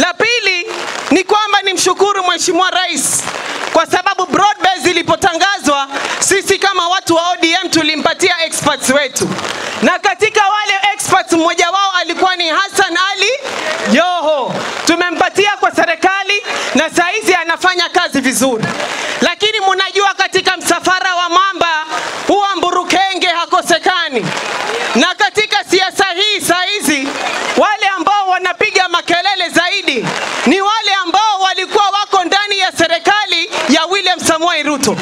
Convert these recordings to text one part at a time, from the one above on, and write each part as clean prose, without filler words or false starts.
La pili ni kwamba nimshukuru Mheshimiwa Rais kwa sababu broad base ilipotangazwa, sisi kama watu wa ODM tulimpatia experts wetu. Na katika wale experts mmoja wao alikuwa ni Hassan Ali Joho. Tumempatia kwa serikali na saizi anafanya kazi vizuri. Lakini mnajua katika msafara wa mamba huwa mburukenge hakosekani. Na katika siasa hii saizi wale ambao wanapiga makelele zaidi ni wale ambao walikuwa wako ndani ya serikali ya William Samoei Ruto.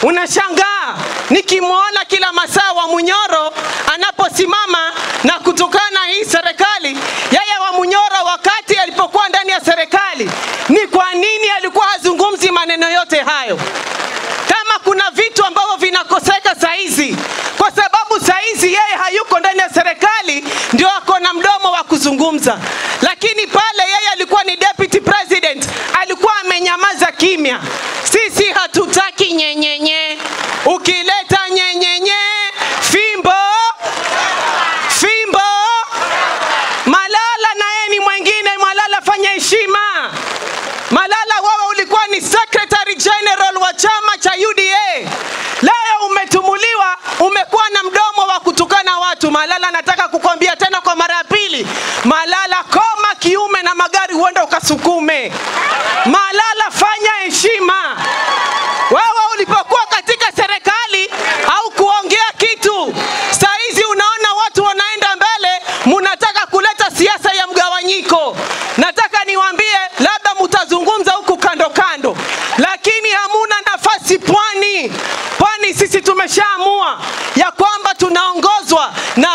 Unashangaa nikimuona kila masaa wa Munyoro anaposimama na kutukana hii serikali. Yeye wa Munyoro wakati alipokuwa ndani ya serikali, ni kwa nini alikuwa hazungumzi maneno yote hayo? Kama kuna vitu ambavyo vinakoseka saizi, kwa sababu saizi yeye hayuko ndani ya serikali, ndio ako na mdomo wa kuzungumza. Lakini pale yeye alikuwa ni deputy president, alikuwa amenyamaza kimya. Sisi hatutaki nyenyenye. Ukileta nyenyenye, fimbo Malala na yeye ni mwingine. Malala fanya heshima. Malala wewe ulikuwa ni secretary general wa chama cha UDA. Leo umetumuliwa, umekuwa na mdomo wa kutukana watu. Malala nataka kukwambia tena kwa mara ya pili, Malala koma kiume na magari uende ukasukume. Malala fanya heshima. Wewe ulipokuwa katika serikali au kuongea kitu. Saizi unaona watu wanaenda mbele, mnataka kuleta siasa ya mgawanyiko. Nataka niwaambie labda mtazungumza huku kando kando, lakini hamuna nafasi pwani. Pwani sisi tumeshaamua ya kwamba tunaongozwa na